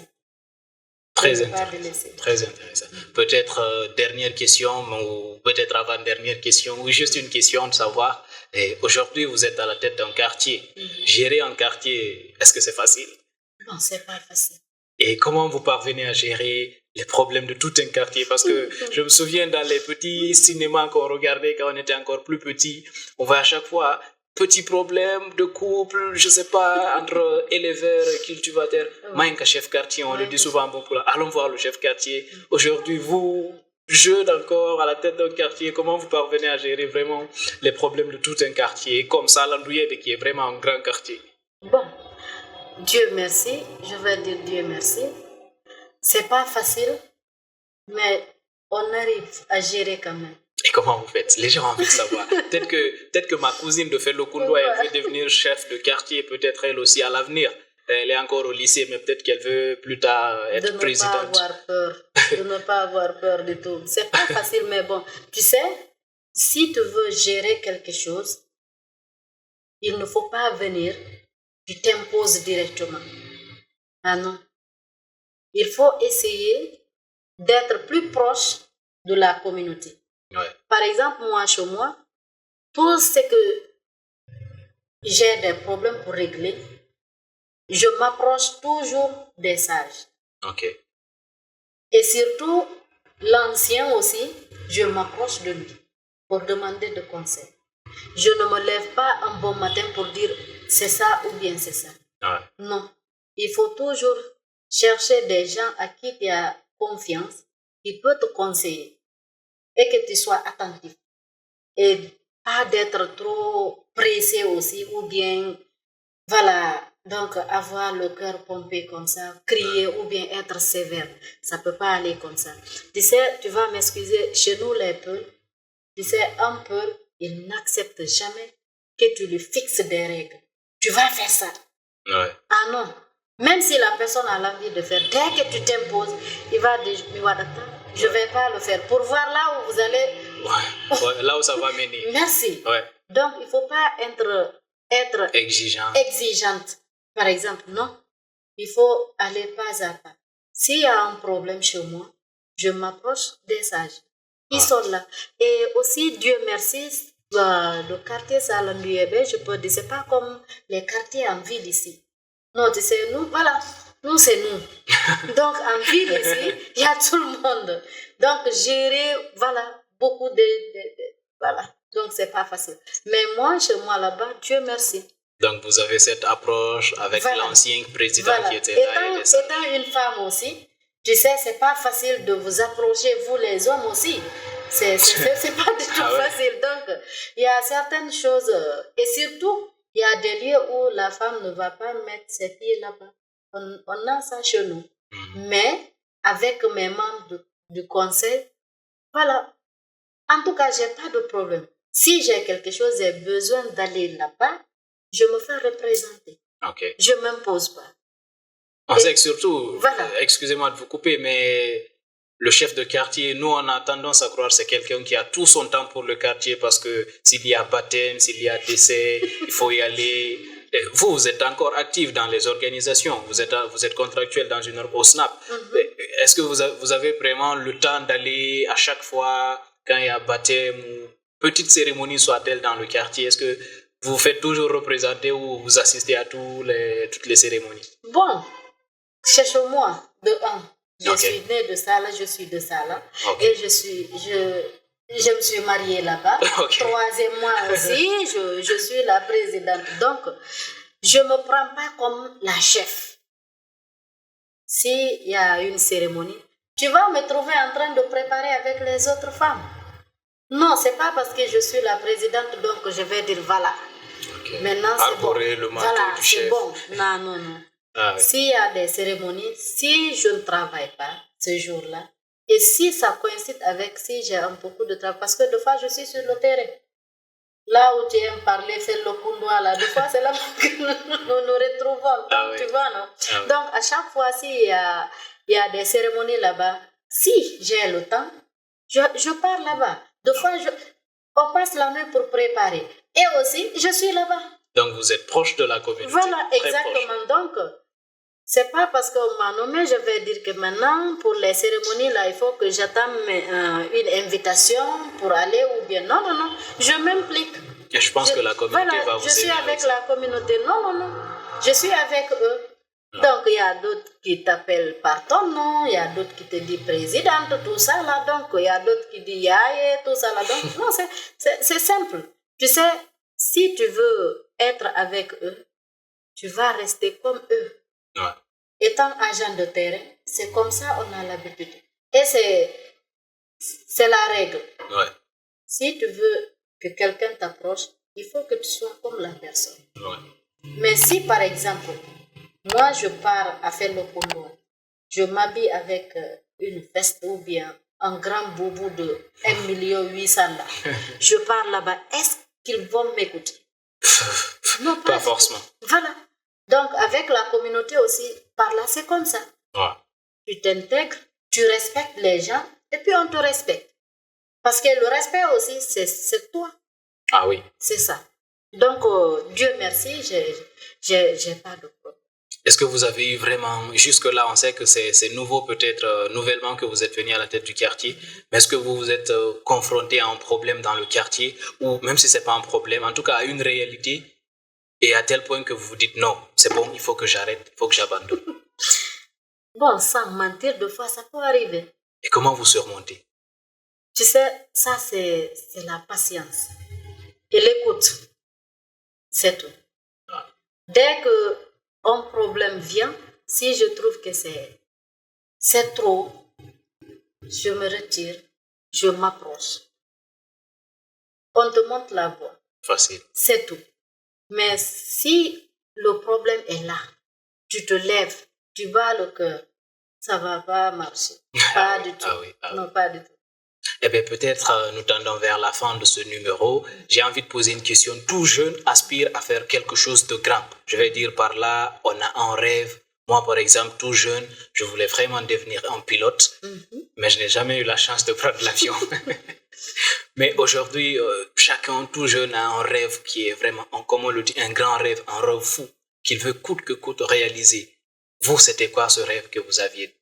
Très intéressant. Peut-être dernière question, ou peut-être avant-dernière question, ou juste une question de savoir. Aujourd'hui, vous êtes à la tête d'un quartier. Gérer un quartier, est-ce que c'est facile?
Non, c'est pas facile.
Et comment vous parvenez à gérer les problèmes de tout un quartier? Parce que je me souviens dans les petits cinémas qu'on regardait quand on était encore plus petit, on voit à chaque fois petits problèmes de couple, je sais pas, entre éleveurs et cultivateurs. Maïnka, chef quartier, on le dit souvent, bon, allons voir le chef quartier. Aujourd'hui, vous, jeune encore à la tête d'un quartier, comment vous parvenez à gérer vraiment les problèmes de tout un quartier, comme ça, l'Andouillé, qui est vraiment un grand quartier?
Bon, Dieu merci, je vais dire Dieu merci. C'est pas facile, mais on arrive à gérer quand même.
Et comment vous faites? Les gens ont envie de savoir. Peut-être que ma cousine de Fello Koundou, elle veut devenir chef de quartier, peut-être elle aussi à l'avenir. Elle est encore au lycée, mais peut-être qu'elle veut plus tard être présidente.
De ne pas avoir peur du tout. C'est pas facile, mais bon, tu sais, si tu veux gérer quelque chose, il ne faut pas venir, tu t'imposes directement. Ah non. Il faut essayer d'être plus proche de la communauté. Par exemple, moi, chez moi, tout ce que j'ai des problèmes pour régler, je m'approche toujours des sages. Et surtout, l'ancien aussi, je m'approche de lui pour demander de conseils. Je ne me lève pas un bon matin pour dire c'est ça ou bien c'est ça. Non. Il faut toujours chercher des gens à qui tu as confiance, qui peuvent te conseiller et que tu sois attentif. Et pas d'être trop pressé aussi ou bien, voilà, donc avoir le cœur pompé comme ça, crier ou bien être sévère. Ça ne peut pas aller comme ça. Tu sais, tu vas m'excuser, chez nous les Peuls, tu sais, un Peul, il n'accepte jamais que tu lui fixes des règles. Tu vas faire ça. Ah non. Même si la personne a l'envie de faire, dès que tu t'imposes, il va dire, je ne vais pas le faire. Pour voir là où vous allez...
là où ça va mener.
Merci. Donc, il ne faut pas être exigeante. Par exemple, non. Il faut aller pas à pas. S'il y a un problème chez moi, je m'approche des sages. Ils sont là. Et aussi, Dieu merci, le quartier Salandouébé, je peux dire, ce n'est pas comme les quartiers en ville ici. Non, tu sais, nous, voilà, nous, c'est nous. Donc, en ville ici, il y a tout le monde. Donc, gérer, voilà, beaucoup voilà. Donc, c'est pas facile. Mais moi, chez moi, là-bas, Dieu merci.
Donc, vous avez cette approche avec l'ancien président qui était là.
Étant une femme aussi, tu sais, c'est pas facile de vous approcher, vous les hommes aussi. C'est pas du tout facile. Donc, il y a certaines choses, et surtout, il y a des lieux où la femme ne va pas mettre ses pieds là-bas. On a ça chez nous. Mais, avec mes membres du conseil, voilà. En tout cas, j'ai pas de problème. Si j'ai quelque chose, j'ai besoin d'aller là-bas, je me fais représenter. Je ne m'impose pas.
On sait que surtout, excusez-moi de vous couper, mais le chef de quartier, nous, on a tendance à croire que c'est quelqu'un qui a tout son temps pour le quartier parce que s'il y a baptême, s'il y a décès, il faut y aller. Vous êtes encore actif dans les organisations, vous êtes contractuel dans une au SNAP. Est-ce que vous avez vraiment le temps d'aller à chaque fois quand il y a baptême ou petite cérémonie soit-elle dans le quartier? Est-ce que vous faites toujours représenter ou vous assistez à toutes les cérémonies?
Bon, chez moi, de un, je suis née de ça, là, je suis de ça, là. Et je me suis mariée là-bas. Troisième mois aussi, je suis la présidente. Donc, je ne me prends pas comme la chef. s'il y a une cérémonie, tu vas me trouver en train de préparer avec les autres femmes. Non, c'est pas parce que je suis la présidente donc je vais dire voilà.
Okay.
Maintenant c'est bon.
Voilà,
c'est bon. Non.
Ah, oui.
S'il y a des cérémonies, si je ne travaille pas ce jour-là, et si ça coïncide avec si j'ai un beaucoup de travail, parce que des fois je suis sur le terrain. Là où tu aimes parler, faire le kundoua, là, des fois c'est là que nous retrouvons.
Ah, oui.
Tu vois, non?
Ah, oui.
Donc à chaque fois, s'il y a des cérémonies là-bas, si j'ai le temps, je pars là-bas. Des fois, on passe la nuit pour préparer. Et aussi, je suis là-bas.
Donc, vous êtes proche de la communauté.
Voilà, exactement. Donc, c'est pas parce qu'on m'a nommé, je vais dire que maintenant, pour les cérémonies, là, il faut que j'attende une invitation pour aller ou bien. Non. Je m'implique.
Et je pense que la communauté va vous aider.
Je suis avec la communauté. Non. Je suis avec eux. Donc, il y a d'autres qui t'appellent par ton nom, il y a d'autres qui te disent présidente, tout ça là. Donc, il y a d'autres qui disent yaye, tout ça là. Donc, non, c'est simple. Tu sais, si tu veux être avec eux, tu vas rester comme eux.
Ouais.
Étant agent de terrain, c'est comme ça on a l'habitude. Et c'est la règle.
Ouais.
Si tu veux que quelqu'un t'approche, il faut que tu sois comme la personne.
Ouais.
Mais si par exemple, moi je pars à faire le kundoua, je m'habille avec une veste ou bien un grand boubou de 1,8 million là, je pars là-bas, est-ce qu'ils vont m'écouter? Non,
pas forcément.
Voilà. Donc, avec la communauté aussi, par là, c'est comme ça.
Ouais.
Tu t'intègres, tu respectes les gens, et puis on te respecte. Parce que le respect aussi, c'est toi.
Ah oui.
C'est ça. Donc, Dieu merci, j'ai pas de problème.
Est-ce que vous avez eu vraiment, jusque-là, on sait que c'est nouveau peut-être, nouvellement que vous êtes venu à la tête du quartier, mais est-ce que vous vous êtes confronté à un problème dans le quartier, ou même si ce n'est pas un problème, en tout cas à une réalité, et à tel point que vous vous dites non, c'est bon, il faut que j'arrête, il faut que j'abandonne?
Bon, sans mentir, des fois, ça peut arriver.
Et comment vous surmontez?
Tu sais, ça, c'est la patience. Et l'écoute. C'est tout.
Ouais.
Dès que un problème vient, si je trouve que c'est trop, je me retire, je m'approche. On te montre la voie.
Facile.
C'est tout. Mais si le problème est là, tu te lèves, tu bats le cœur, ça va pas marcher. Pas du tout.
Ah oui.
Non, pas du tout.
Eh bien, peut-être nous tendons vers la fin de ce numéro. J'ai envie de poser une question. Tout jeune aspire à faire quelque chose de grand. Je vais dire par là, on a un rêve. Moi, par exemple, tout jeune, je voulais vraiment devenir un pilote, mais je n'ai jamais eu la chance de prendre l'avion. Mais aujourd'hui, chacun, tout jeune, a un rêve qui est vraiment, comme on le dit, un grand rêve, un rêve fou, qu'il veut coûte que coûte réaliser. Vous, c'était quoi ce rêve que vous aviez?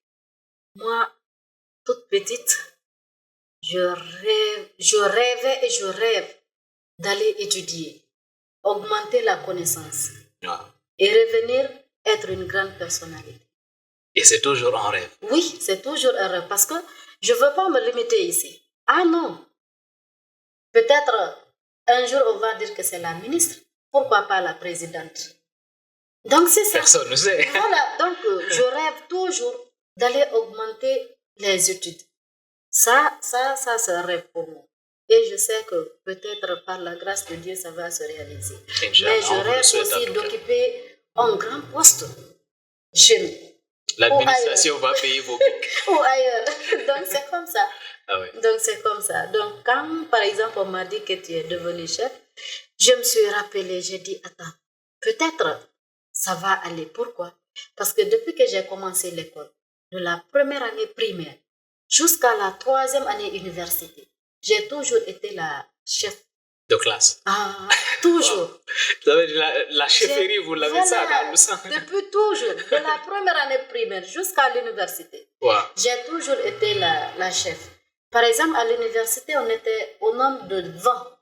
Moi, toute petite, je rêvais et je rêve d'aller étudier, augmenter la connaissance et revenir être une grande personnalité.
Et c'est toujours un rêve?
Oui, c'est toujours un rêve parce que je ne veux pas me limiter ici. Ah non! Peut-être un jour on va dire que c'est la ministre, pourquoi pas la présidente? Donc c'est ça.
Personne ne sait.
Voilà, donc je rêve toujours d'aller augmenter les études. Ça, c'est un rêve pour moi. Et je sais que peut-être par la grâce de Dieu, ça va se réaliser. Mais je rêve aussi d'occuper un grand poste.
L'administration va payer vos pics.
Ou ailleurs. Donc c'est comme ça.
Ah oui.
Donc c'est comme ça. Donc quand, par exemple, on m'a dit que tu es devenu chef, je me suis rappelé, j'ai dit, attends, peut-être ça va aller. Pourquoi? Parce que depuis que j'ai commencé l'école, de la première année primaire jusqu'à la 3e année université, j'ai toujours été la chef
de classe.
Ah, toujours.
Vous savez, la chefferie, vous l'avez ça dans le sang.
Depuis toujours, de la première année primaire jusqu'à l'université, j'ai toujours été la chef. Par exemple, à l'université, on était au nombre de 20.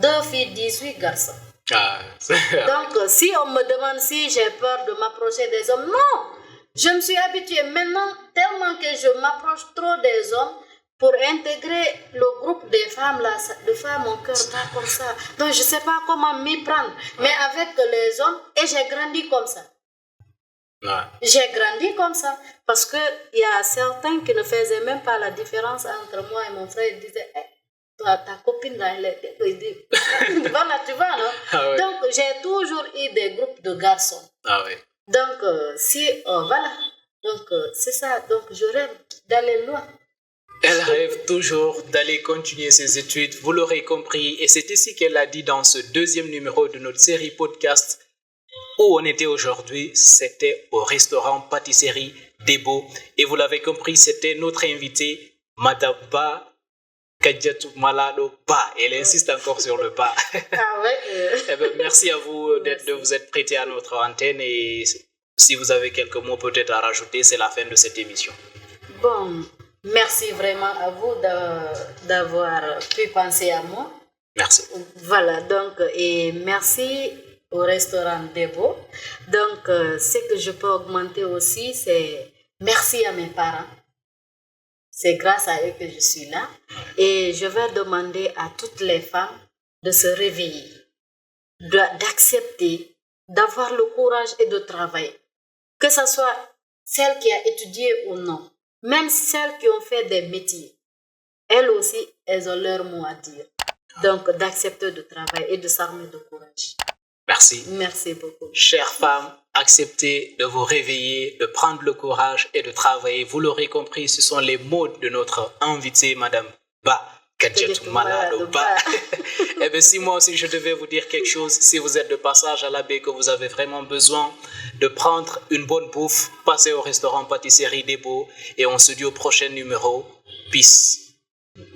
2 filles, 18 garçons. Donc, si on me demande si j'ai peur de m'approcher des hommes, non. Je me suis habituée maintenant tellement que je m'approche trop des hommes pour intégrer le groupe des femmes là, de faire mon cœur pas comme ça. Donc je ne sais pas comment m'y prendre. Mais avec les hommes, et j'ai grandi comme ça.
Ouais.
J'ai grandi comme ça. Parce qu'il y a certains qui ne faisaient même pas la différence entre moi et mon frère. Ils disaient, toi, ta copine, là, elle est... Voilà, tu vois, non?
Ah ouais.
Donc, j'ai toujours eu des groupes de garçons.
Ah ouais.
Donc, voilà. Donc, c'est ça. Donc, je rêve d'aller loin.
Elle rêve toujours d'aller continuer ses études, vous l'aurez compris, et c'est ici qu'elle a dit dans ce deuxième numéro de notre série podcast. Où on était aujourd'hui, c'était au restaurant pâtisserie Debo, et vous l'avez compris, c'était notre invitée, Madame Ba Kadjatou Malado Ba. Elle insiste encore sur le Ba.
Ah ouais.
Eh bien, merci à vous de vous être prêté à notre antenne, et si vous avez quelques mots peut-être à rajouter, c'est la fin de cette émission.
Bon, merci vraiment à vous d'avoir pu penser à moi.
Merci.
Voilà, donc, et merci au restaurant Debo. Donc, ce que je peux augmenter aussi, c'est merci à mes parents. C'est grâce à eux que je suis là. Et je vais demander à toutes les femmes de se réveiller, d'accepter, d'avoir le courage et de travailler. Que ce soit celle qui a étudié ou non, même celles qui ont fait des métiers, elles aussi, elles ont leur mot à dire. Donc, d'accepter de travailler et de s'armer de courage.
Merci.
Merci beaucoup.
Chères femmes, acceptez de vous réveiller, de prendre le courage et de travailler. Vous l'aurez compris, ce sont les mots de notre invitée, Madame Ba Kadjatou Malado Ba. Eh bien, si moi aussi je devais vous dire quelque chose, si vous êtes de passage à la baie, que vous avez vraiment besoin de prendre une bonne bouffe, passez au restaurant pâtisserie Debo et on se dit au prochain numéro. Peace.